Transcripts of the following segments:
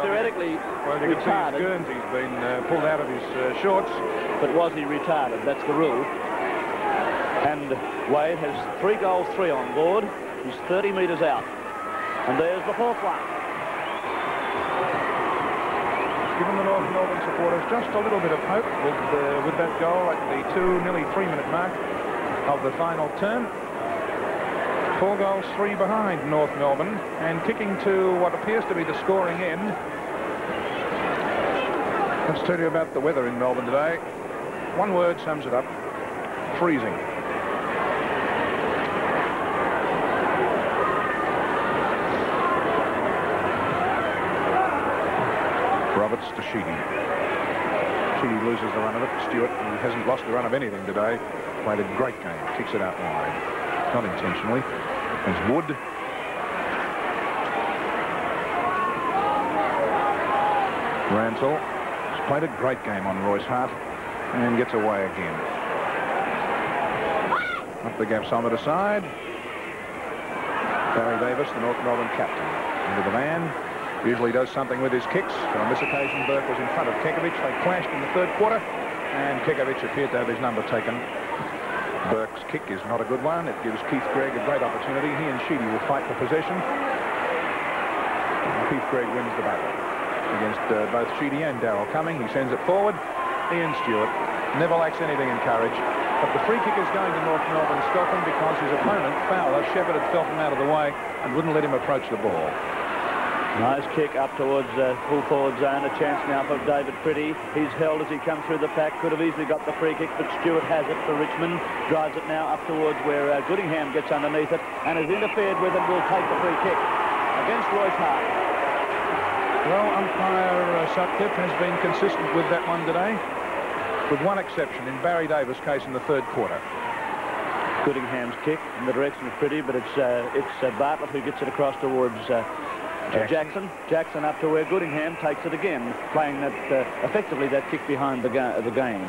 theoretically retarded. Guernsey's been pulled out of his shorts. But was he retarded? That's the rule. And Wade has 3 goals, 3 on board. He's 30 metres out. And there's the 4th one. Given the North Melbourne supporters just a little bit of hope with that goal at the nearly 3-minute mark of the final term. 4 goals, 3 behind North Melbourne, and kicking to what appears to be the scoring end. Let's tell you about the weather in Melbourne today. One word sums it up: freezing. Roberts to Sheedy. Sheedy loses the run of it. Stewart, who hasn't lost the run of anything today, played a great game. Kicks it out wide. Not intentionally. There's Wood. Ransell has played a great game on Royce Hart and gets away again. Up the gap, Sommer side. Barry Davis, the North Melbourne captain, into the van. Usually does something with his kicks, but on this occasion Burke was in front of Kekovich. They clashed in the 3rd quarter, and Kekovich appeared to have his number taken. Burke's kick is not a good one. It gives Keith Gregg a great opportunity. He and Sheedy will fight for possession. And Keith Gregg wins the battle against both Sheedy and Darryl Cumming. He sends it forward. Ian Stewart never lacks anything in courage. But the free kick is going to North Melbourne Skelton because his opponent, Fowler, Shepherd, had felt him out of the way and wouldn't let him approach the ball. Nice kick up towards full forward zone. A chance now for David Pretty. He's held as he comes through the pack. Could have easily got the free kick, but Stewart has it for Richmond. Drives it now up towards where Goodingham gets underneath it and is interfered with and will take the free kick against Royce Hart. Well, umpire Sutcliffe has been consistent with that one today, with one exception in Barry Davis' case in the 3rd quarter. Goodingham's kick in the direction of Pretty, but it's Bartlett who gets it across towards Jackson. Jackson up to where Goodingham takes it again, playing that effectively that kick behind the game.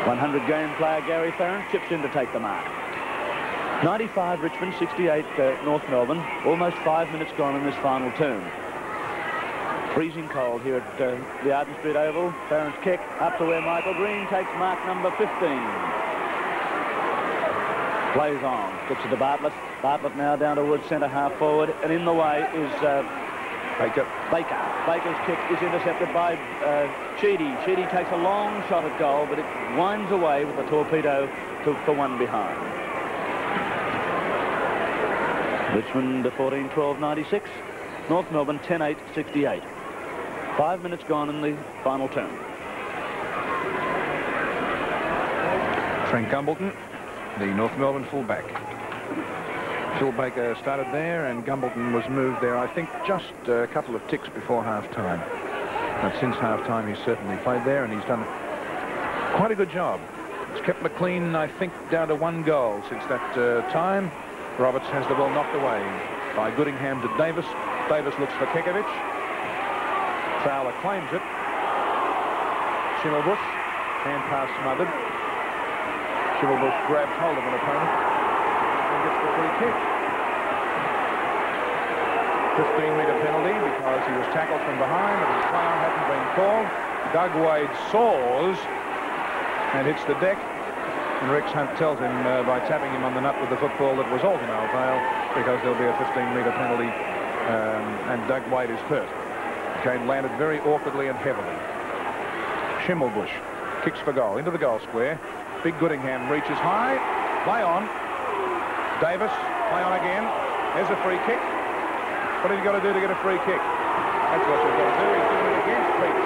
100 game player Gary Farron chips in to take the mark. 95 Richmond, 68 North Melbourne. Almost 5 minutes gone in this final term. Freezing cold here at the Arden Street Oval. Farron's kick up to where Michael Green takes mark number 15. Plays on, gets it to Bartlett. Bartlett now down towards centre half forward, and in the way is Baker. Baker's kick is intercepted by Sheedy. Sheedy takes a long shot at goal, but it winds away with a torpedo for one behind. Richmond 14-12-96. North Melbourne 10-8-68. 5 minutes gone in the final term. Frank Gumbleton, the North Melbourne fullback. Phil Baker started there, and Gumbleton was moved there, I think, just a couple of ticks before half-time. But since half-time, he's certainly played there, and he's done quite a good job. It's kept McLean, I think, down to 1 goal since that time. Roberts has the ball knocked away by Goodingham to Davis. Davis looks for Kekovich. Fowler claims it. Schimmelbusch, hand pass smothered. Schimmelbusch grabs hold of an opponent and gets the free kick. 15-metre penalty because he was tackled from behind and his foul hadn't been called. Doug Wade soars and hits the deck, and Rex Hunt tells him by tapping him on the nut with the football that was all to no avail because there'll be a 15-metre penalty, and Doug Wade is hurt. Kane landed very awkwardly and heavily. Schimmelbusch kicks for goal into the goal square. Big Goodingham reaches high. Play on. Davis, play on again. There's a free kick. What have you got to do to get a free kick? That's what you've got to do. He's doing it against Pete.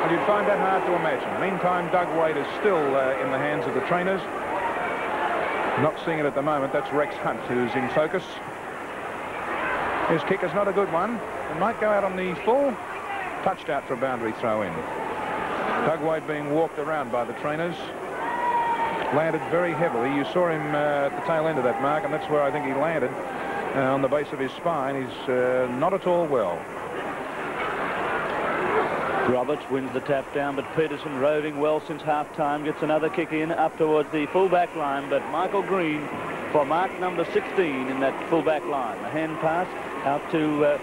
And you'd find that hard to imagine. Meantime, Doug Wade is still in the hands of the trainers. Not seeing it at the moment. That's Rex Hunt who's in focus. His kick is not a good one. It might go out on the full. Touched out for a boundary throw in. Doug Wade being walked around by the trainers. Landed very heavily. You saw him at the tail end of that mark, and that's where I think he landed. On the base of his spine. He's not at all well. Roberts wins the tap down, but Peterson roving well since half-time gets another kick in up towards the full-back line, but Michael Green for mark number 16 in that full-back line. A hand pass out to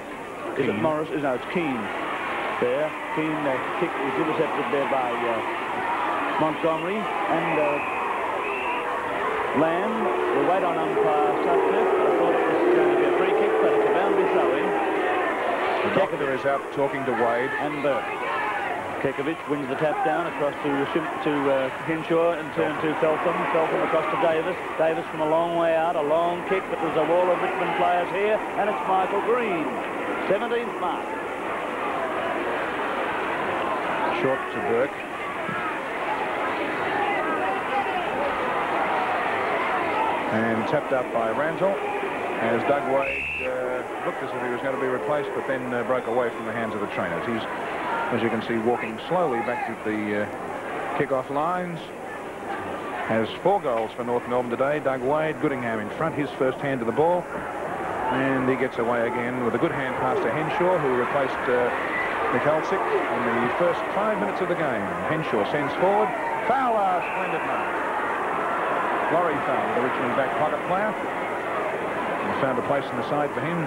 Is it Morris? No, it's Keane. There. Keane kick is intercepted there by Montgomery. And Lamb will wait on umpire Sutcliffe. I thought it was going to be a free kick, but it's a boundary throw-in. The doctor is out talking to Wade. And Burke. Kekovic wins the tap down across to Henshaw and turn to Feltham. Feltham across to Davis. Davis from a long way out, a long kick, but there's a wall of Richmond players here, and it's Michael Green, 17th mark. Short to Burke. And tapped up by Randall as Doug Wade looked as if he was going to be replaced, but then broke away from the hands of the trainers. He's, as you can see, walking slowly back to the kick-off lines. Has 4 goals for North Melbourne today. Doug Wade, Goodingham in front, his first hand to the ball. And he gets away again with a good hand pass to Henshaw, who replaced Michalczyk in the first 5 minutes of the game. Henshaw sends forward. Fowler, splendid mark. Laurie Fowler, the Richmond back pocket player. He found a place in the side for him.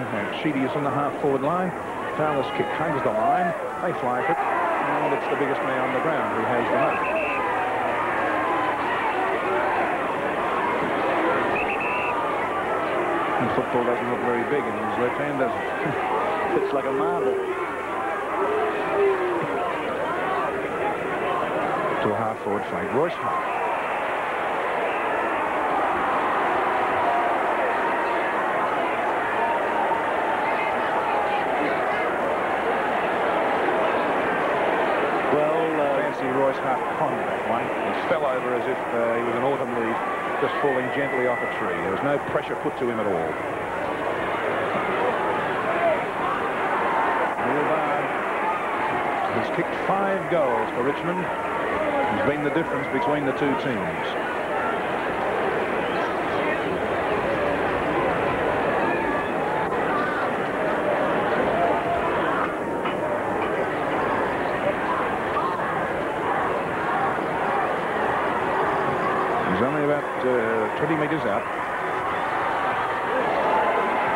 Sheedy is on the half-forward line. Fowler's kick hugs the line. They fly it, and it's the biggest man on the ground who has the mark. And football doesn't look very big in his left hand, does it? It's like a marble. To a half-forward flank. Royce Hart. Royce Hart conned that one. He fell over as if he was an autumn leaf just falling gently off a tree. There was no pressure put to him at all. Neil Bard has kicked 5 goals for Richmond. He's been the difference between the two teams. He's only about 20 metres out.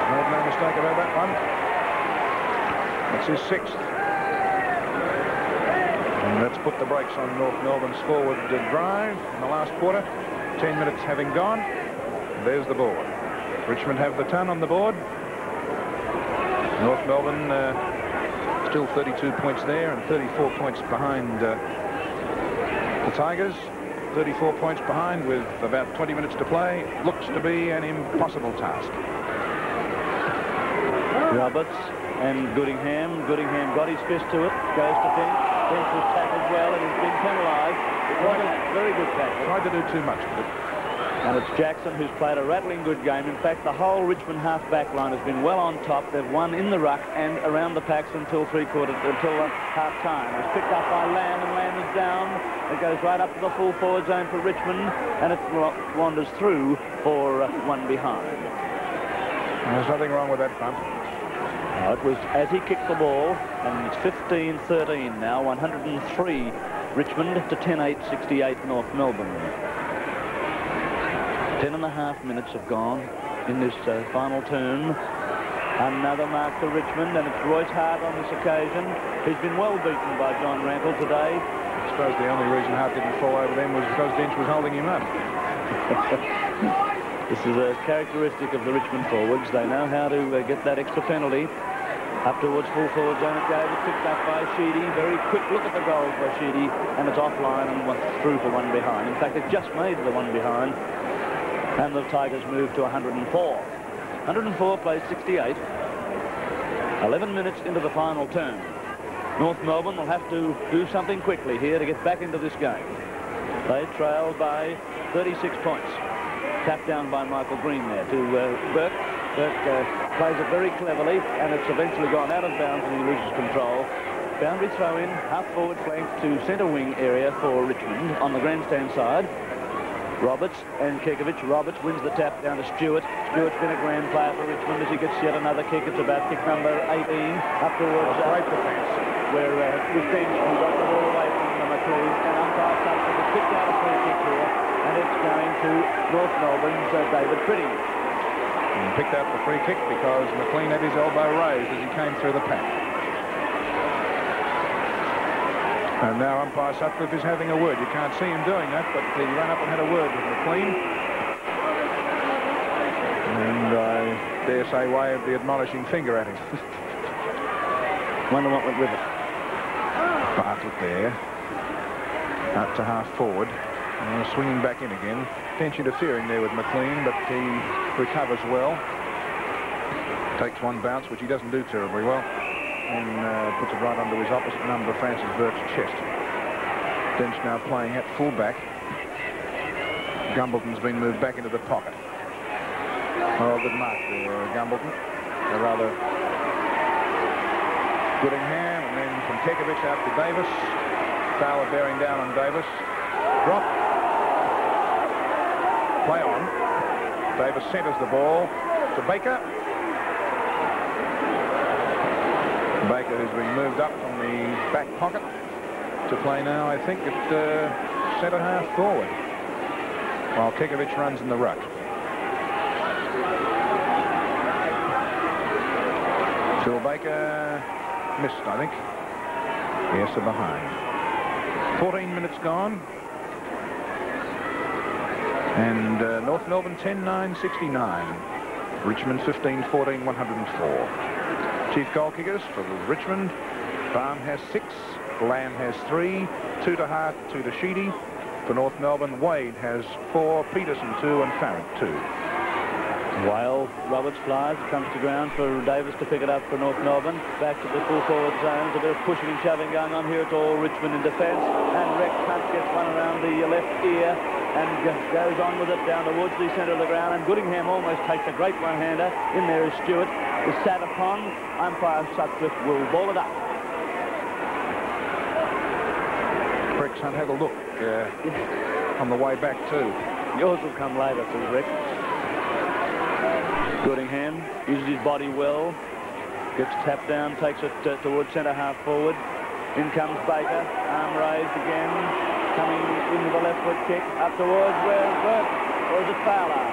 Made no mistake about that one. That's his 6th. And let's put the brakes on North Melbourne's forward drive in the last quarter. 10 minutes having gone. There's the board. Richmond have the ton on the board. North Melbourne still 32 points there and 34 points behind the Tigers. 34 points behind with about 20 minutes to play. Looks to be an impossible task. Roberts and Goodingham. Goodingham got his fist to it. Goes to Finch. Finch was tackled well and he's been penalised. It was a very good tackle. Tried to do too much with it. And it's Jackson who's played a rattling good game. In fact, the whole Richmond half-back line has been well on top. They've won in the ruck and around the packs until half-time. It's picked up by Lamb, and Lamb is down. It goes right up to the full forward zone for Richmond, and it wanders through for one behind. There's nothing wrong with that bump. No, it was as he kicked the ball, and it's 15-13 now, 103 Richmond to 10-8, 68 North Melbourne. 10.5 minutes have gone in this final turn. Another mark for Richmond, and it's Royce Hart on this occasion. He's been well beaten by John Randall today. I suppose the only reason Hart didn't fall over them was because Dench was holding him up. This is a characteristic of the Richmond forwards. They know how to get that extra penalty. Up towards full forward zone it goes. It's picked up by Sheedy. Very quick look at the goals by Sheedy, and it's offline and through for one behind. In fact, it just made the one behind. And the Tigers move to 104. 104 plays 68. 11 minutes into the final turn. North Melbourne will have to do something quickly here to get back into this game. They trail by 36 points. Tapped down by Michael Green there to Burke. Burke plays it very cleverly, and it's eventually gone out of bounds and he loses control. Boundary throw in, half forward flank to centre wing area for Richmond on the grandstand side. Roberts and Kekovic. Roberts wins the tap down to Stewart. Stewart's been a grand player for Richmond as he gets yet another kick. It's about kick number 18 up towards great defence, where with Finch who got the ball away from the McLean, and umpire Sutcliffe has picked out a free kick here, and it's going to North Melbourne's David Pretty. and picked out the free kick because McLean had his elbow raised as he came through the pack. And now umpire Sutcliffe is having a word. You can't see him doing that, but he ran up and had a word with McLean. And I dare say waved the admonishing finger at him. Wonder what went with it. Bartlett there. Out to half forward. And swinging back in again. Finch interfering there with McLean, but he recovers well. Takes one bounce, which he doesn't do terribly well. And puts it right under his opposite number, Francis Burke's chest. Dench now playing at fullback. Gumbleton's been moved back into the pocket. Oh, good mark there, Gumbleton. A rather Goodingham, and then from Kekovich out to Davis. Fowler bearing down on Davis. Drop. Play on. Davis centres the ball to Baker. Baker, who's been moved up from the back pocket to play now, I think, at centre half forward, while Kekovich runs in the ruck. Phil Baker missed, I think. Yes, they're behind. 14 minutes gone. And North Melbourne 10-9-69. Richmond 15-14, 104. Chief goal kickers for Richmond. Baum has 6. Lamb has 3. 2 to Hart, 2 to Sheedy. For North Melbourne, Wade has 4. Peterson 2 and Farrant 2. Whale, Roberts flies, comes to ground for Davis to pick it up for North Melbourne. Back to the full forward zones, a bit of pushing and shoving going on here. It's all Richmond in defence. And Rex Hunt gets one around the left ear and goes on with it down towards the centre of the ground. And Goodingham almost takes a great one-hander. In there is Stewart, is sat upon. Umpire Sutcliffe will ball it up. Rex Hunt had a look on the way back too. Yours will come later, says Rex. Goodingham uses his body well, gets tapped down, takes it towards centre half forward. In comes Baker, arm raised again, coming into the left foot kick, up towards where's Burke, or is it Fowler?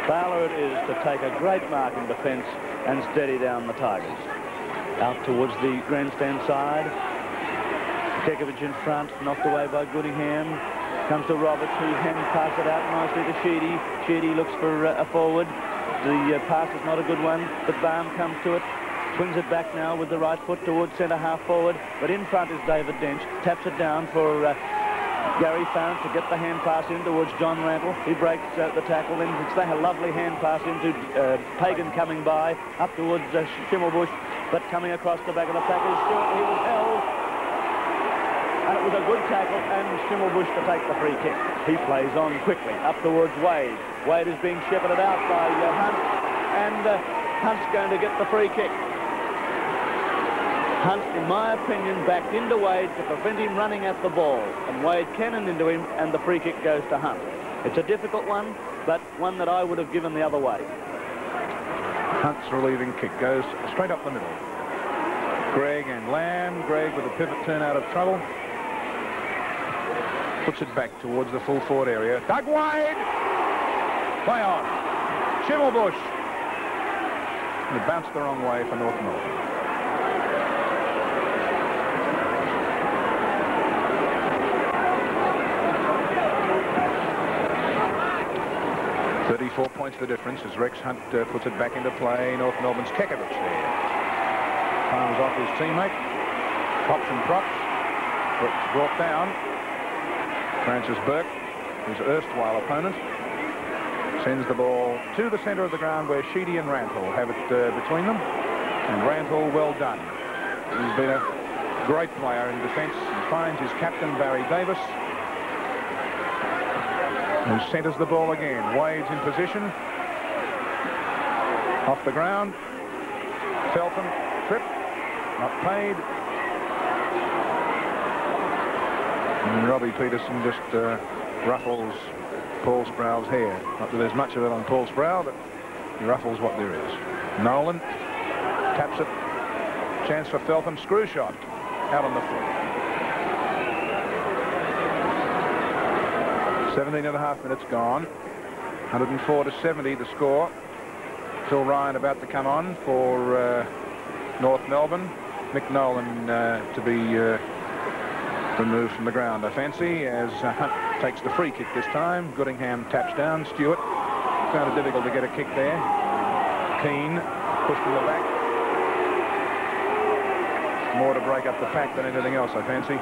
Fowler it is to take a great mark in defence and steady down the Tigers. Out towards the grandstand side. Kekovich in front, knocked away by Goodingham. Comes to Roberts, who can pass it out nicely to Sheedy. Sheedy looks for a forward. The pass is not a good one, but Baum comes to it. Swings it back now with the right foot towards centre half forward. But in front is David Dench. Taps it down for Gary Farrant to get the hand pass in towards John Rantle. He breaks the tackle. Then it's a lovely hand pass into Pagan coming by. Up towards Schimmelbusch. But coming across the back of the pack is Stewart. He was held. And it was a good tackle, and Schimmelbusch to take the free kick. He plays on quickly, up towards Wade. Wade is being shepherded out by Hunt, and Hunt's going to get the free kick. Hunt, in my opinion, backed into Wade to prevent him running at the ball, and Wade cannoned into him, and the free kick goes to Hunt. It's a difficult one, but one that I would have given the other way. Hunt's relieving kick goes straight up the middle. Gregg and Lamb. Gregg with a pivot turn out of trouble. Puts it back towards the full forward area. Doug Wade! Play on. Schimmelbusch. And it bounced the wrong way for North Melbourne. .34 points the difference as Rex Hunt puts it back into play. North Melbourne's Kekovich there. Palms off his teammate. Pops and props. Brought down. Francis Burke, his erstwhile opponent, sends the ball to the centre of the ground where Sheedy and Rantle have it between them. And Rantle, well done. He's been a great player in defence. He finds his captain, Barry Davis, who centres the ball again. Wade's in position. Off the ground. Feltham, trip, not paid. And Robbie Peterson just ruffles Paul Sproul's hair. Not that there's much of it on Paul Sproul, but he ruffles what there is. Nolan taps it. Chance for Feltham. Screw shot. Out on the foot. 17 and a half minutes gone. 104-70 the score. Phil Ryan about to come on for North Melbourne. Mick Nolan to be removed from the ground, I fancy, as Hunt takes the free kick this time. Goodingham taps down. Stewart found it difficult to get a kick there. Keane pushed to the back. More to break up the pack than anything else, I fancy.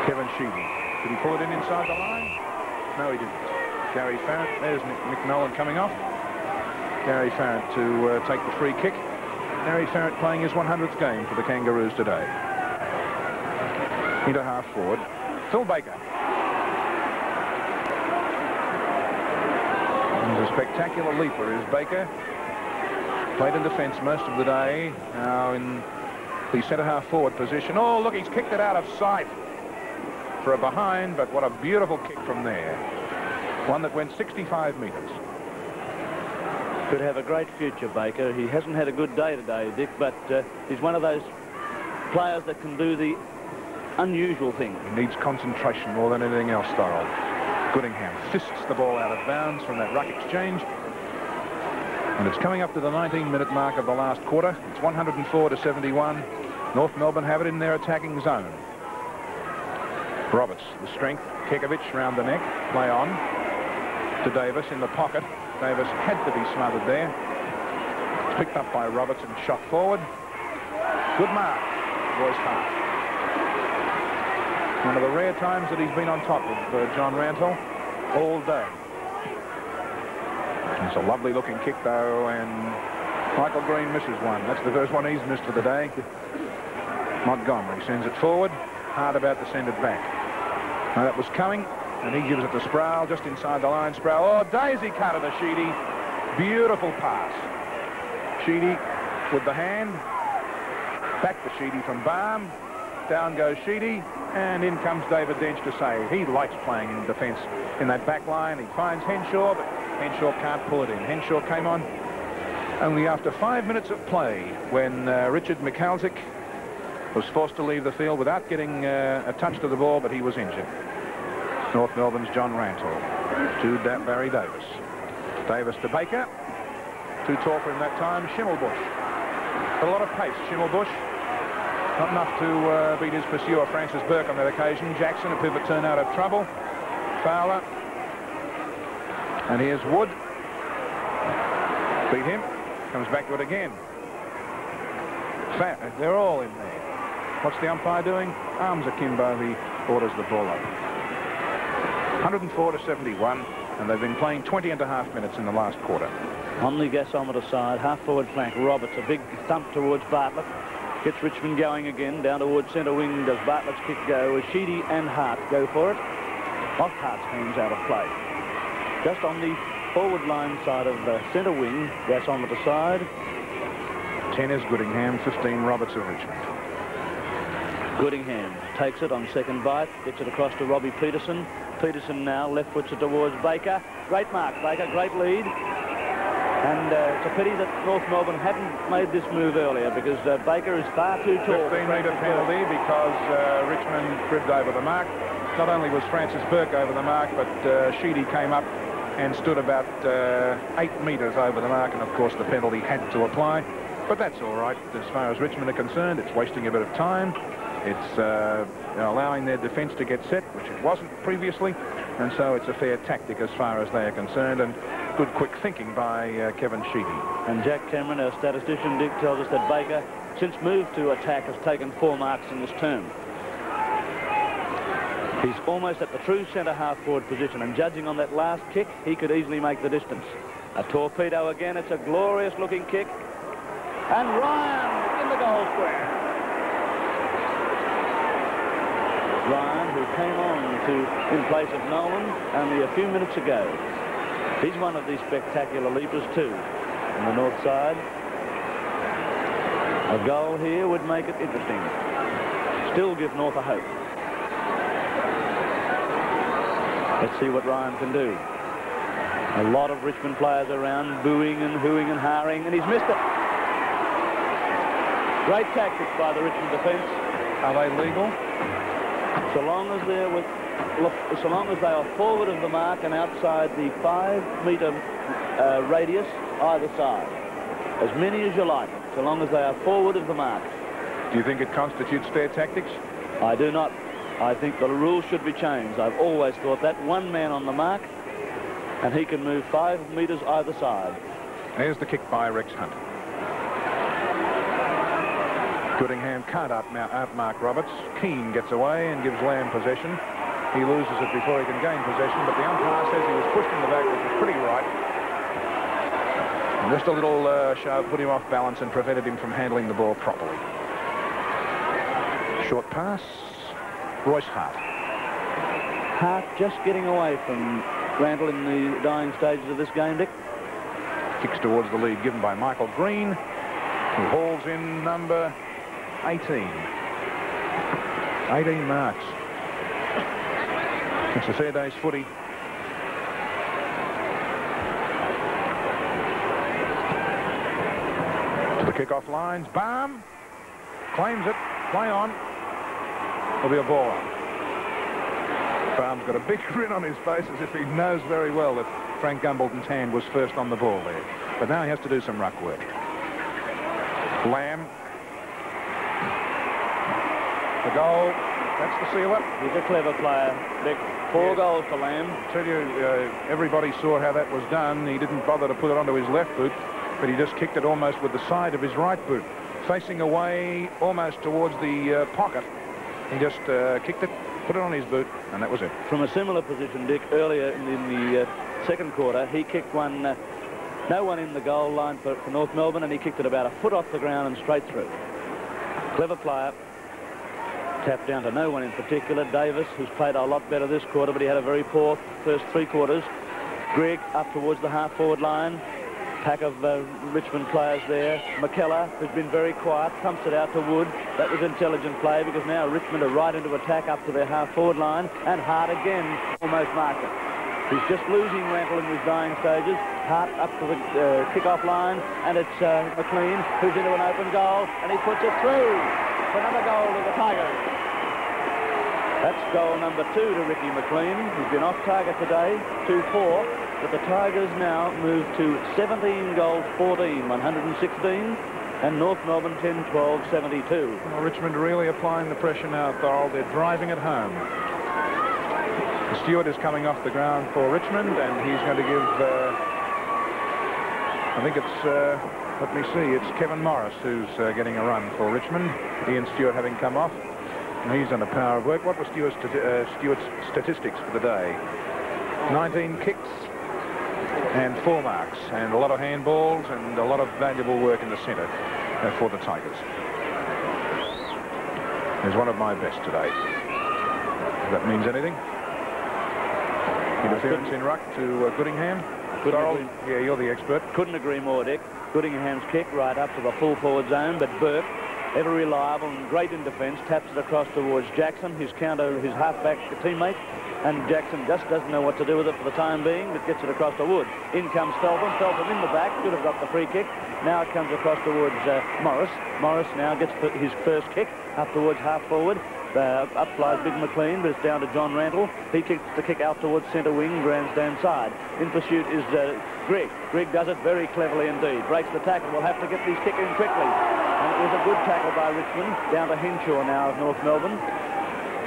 Kevin Sheedy. Did he pull it in inside the line? No, he didn't. Gary Farrant. There's Mick Nolan coming off. Gary Farrant to take the free kick. Gary Farrant playing his 100th game for the Kangaroos today. Into half forward. Phil Baker. He's a spectacular leaper, is Baker. Played in defence most of the day. Now in the centre half forward position. Oh, look, he's kicked it out of sight for a behind, but what a beautiful kick from there. One that went 65 metres. Could have a great future, Baker. He hasn't had a good day today, Dick, but he's one of those players that can do the unusual thing. He needs concentration more than anything else, though. Goodingham fists the ball out of bounds from that ruck exchange. And it's coming up to the 19-minute mark of the last quarter. It's 104-71. North Melbourne have it in their attacking zone. Roberts, the strength. Kekovich round the neck. Play on to Davis in the pocket. Davis had to be smothered there. It's picked up by Roberts and shot forward. Good mark, Royce Hart. One of the rare times that he's been on top of John Rantle all day. It's a lovely looking kick though, and Michael Green misses one. That's the first one he's missed for the day. Montgomery sends it forward. Hard about to send it back. Now that was coming, and he gives it to Sproul just inside the line. Sproul, oh, daisy cutter to Sheedy. Beautiful pass. Sheedy with the hand. Back to Sheedy from Baum. Down goes Sheedy, and in comes David Dench to save. He likes playing in defence in that back line. He finds Henshaw, but Henshaw can't pull it in. Henshaw came on only after 5 minutes of play when Richard McAlzick was forced to leave the field without getting a touch to the ball, but he was injured. North Melbourne's John Rantle to Barry Davis. Davis to Baker. Too tall for him that time. Schimmelbusch. A lot of pace, Schimmelbusch. Not enough to beat his pursuer, Francis Burke, on that occasion. Jackson, a pivot turn out of trouble. Fowler. And here's Wood. Beat him. Comes back to it again. They're all in there. What's the umpire doing? Arms akimbo. He orders the ball up. 104-71, and they've been playing 20.5 minutes in the last quarter. On the gasometer side, half-forward flank, Roberts, a big thump towards Bartlett. Gets Richmond going again. Down towards centre wing does Bartlett's kick go. As Sheedy and Hart go for it. Off Hart's hands out of play. Just on the forward line side of the centre wing, gasometer side. 10 is Goodingham, 15 Roberts of Richmond. Goodingham takes it on second bite, gets it across to Robbie Peterson. Peterson now left foots it towards Baker. Great mark, Baker, great lead. And it's a pity that North Melbourne hadn't made this move earlier, because Baker is far too tall. 15-metre penalty because Richmond cribbed over the mark. Not only was Francis Burke over the mark, but Sheedy came up and stood about 8 metres over the mark, and of course the penalty had to apply. But that's all right as far as Richmond are concerned. It's wasting a bit of time. It's allowing their defence to get set, which it wasn't previously, and so it's a fair tactic as far as they are concerned, and good quick thinking by Kevin Sheedy. And Jack Cameron, our statistician, Dick, tells us that Baker, since moved to attack, has taken 4 marks in this term. He's almost at the true centre half-forward position, and judging on that last kick, he could easily make the distance. A torpedo again. It's a glorious-looking kick. And Ryan in the goal square. Ryan, who came on in place of Nolan only a few minutes ago. He's one of these spectacular leapers too. On the north side. A goal here would make it interesting. Still give North a hope. Let's see what Ryan can do. A lot of Richmond players around, booing and hooing and harring, and he's missed it. Great tactics by the Richmond defence. Are they legal? So long as they're with look, so long as they are forward of the mark and outside the 5-metre radius either side. As many as you like, so long as they are forward of the mark. Do you think it constitutes fair tactics? I do not. I think the rules should be changed. I've always thought that. One man on the mark, and he can move 5 metres either side. There's the kick by Rex Hunt. Goodingham can't outmark Roberts. Keane gets away and gives Lamb possession. He loses it before he can gain possession, but the umpire says he was pushed in the back, which was pretty right. And just a little shove put him off balance and prevented him from handling the ball properly. Short pass. Royce Hart. Hart just getting away from Randall in the dying stages of this game, Dick. Kicks towards the lead given by Michael Green, who hauls in number 18. 18 marks. It's a fair day's footy. To the kick-off lines. Baum claims it. Play on. There'll be a ball on. Baum's got a big grin on his face as if he knows very well that Frank Gumbleton's hand was first on the ball there. But now he has to do some ruck work. Lamb. The goal. That's the sealer. He's a clever player, Dick. 4 goals for Lamb. I tell you, everybody saw how that was done. He didn't bother to put it onto his left boot, but he just kicked it almost with the side of his right boot, facing away almost towards the pocket. He just kicked it, put it on his boot, and that was it. From a similar position, Dick, earlier in the second quarter, he kicked one, no one in the goal line for North Melbourne, and he kicked it about a foot off the ground and straight through. Clever player. Tapped down to no one in particular. Davis, who's played a lot better this quarter, but he had a very poor first 3 quarters. Grigg up towards the half-forward line. Pack of Richmond players there. McKellar, who's been very quiet, pumps it out to Wood. That was intelligent play because now Richmond are right into attack up to their half-forward line, and Hart again almost marked it. He's just losing Randall in his dying stages. Hart up to the kick-off line, and it's McLean, who's into an open goal, and he puts it through for another goal to the Tigers. That's goal number 2 to Ricky McLean. He's been off target today, 2-4. But the Tigers now move to 17 goals, 14, 116. And North Melbourne 10-12, 72. Well, Richmond really applying the pressure now, Thorold. They're driving it home. Stewart is coming off the ground for Richmond, and he's going to give, I think it's, let me see, it's Kevin Morris who's getting a run for Richmond. Ian Stewart having come off. And he's done a power of work. What was Stewart's statistics for the day? 19 kicks and 4 marks, and a lot of handballs and a lot of valuable work in the centre for the Tigers. He's one of my best today. If that means anything. Interference in ruck to Goodingham. Yeah, you're the expert. Couldn't agree more, Dick. Goodingham's kick right up to the full forward zone, but Burke, ever reliable and great in defence, taps it across towards Jackson, his halfback teammate, and Jackson just doesn't know what to do with it for the time being, but gets it across to Wood. In comes Feltham. Feltham in the back, should have got the free kick. Now it comes across towards Morris. Morris now gets his first kick up towards half forward. Up flies Big McLean, but it's down to John Randall. He kicks the kick out towards centre wing, grandstand side. In pursuit is Grigg. Grigg does it very cleverly indeed. Breaks the tackle. We'll have to get these kick in quickly. And it was a good tackle by Richmond. Down to Henshaw now of North Melbourne.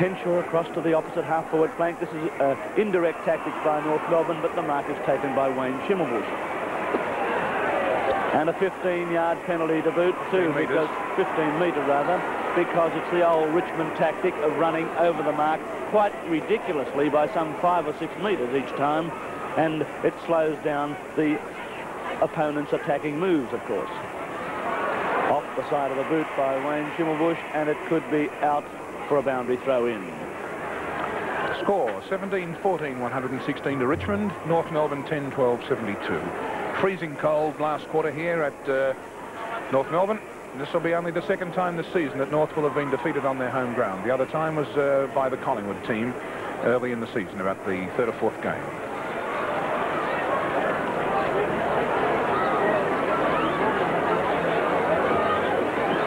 Henshaw across to the opposite half-forward flank. This is indirect tactics by North Melbourne, but the mark is taken by Wayne Schimmelbusch. And a 15-yard penalty to boot, too, because 15-metre rather, because it's the old Richmond tactic of running over the mark quite ridiculously by some 5 or 6 metres each time, and it slows down the opponent's attacking moves, of course. Off the side of the boot by Wayne Schimmelbusch, and it could be out for a boundary throw-in. Score 17-14, 116 to Richmond. North Melbourne 10-12, 72. Freezing cold last quarter here at North Melbourne. This will be only the second time this season that North will have been defeated on their home ground. The other time was by the Collingwood team early in the season, about the 3rd or 4th game.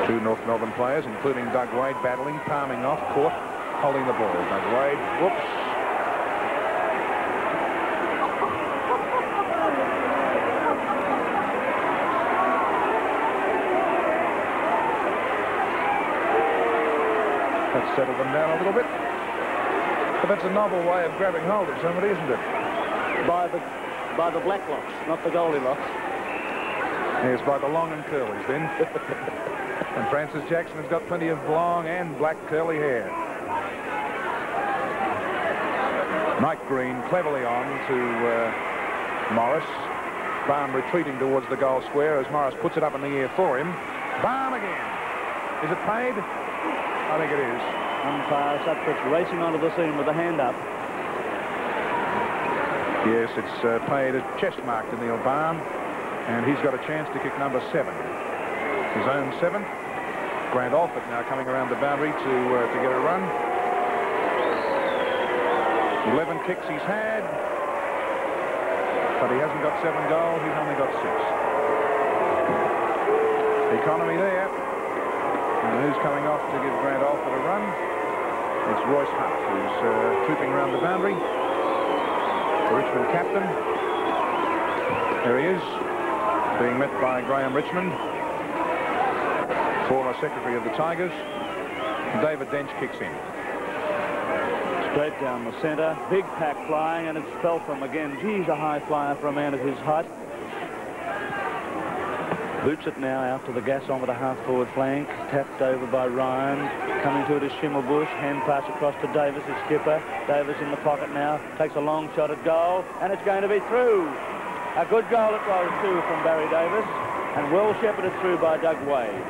Two North Melbourne players, including Doug Wade, battling, palming off, caught, holding the ball. Doug Wade, whoops, Let's settle them down a little bit. But that's a novel way of grabbing hold of somebody, isn't it? By the black locks, not the Goldilocks. Yes, by the long and curlies then. And Francis Jackson has got plenty of long and black curly hair. Night Green cleverly on to Morris. Baum retreating towards the goal square as Morris puts it up in the air for him. Baum again. Is it paid? I think it is. Umpire Sutcliffe's racing onto the scene with a hand up. Yes, it's paid a chest mark to Neil Baum, and he's got a chance to kick number 7. His own 7th. Grant Alford now coming around the boundary to get a run. 11 kicks he's had, but he hasn't got 7 goals. He's only got 6. Economy there. And who's coming off to give Grant Alford a run? It's Royce Hunt, who's trooping around the boundary. The Richmond captain. There he is, being met by Graham Richmond, former secretary of the Tigers. David Dench kicks in. Straight down the centre. Big pack flying, and it's Feltham again. Geez, a high flyer for a man of his height. Boots it now out to the gasometer half-forward flank. Tapped over by Ryan. Coming to it is Schimmelbusch. Hand pass across to Davis, his skipper. Davis in the pocket now. Takes a long shot at goal, and it's going to be through. A good goal it was, too, from Barry Davis. And well shepherded through by Doug Wade.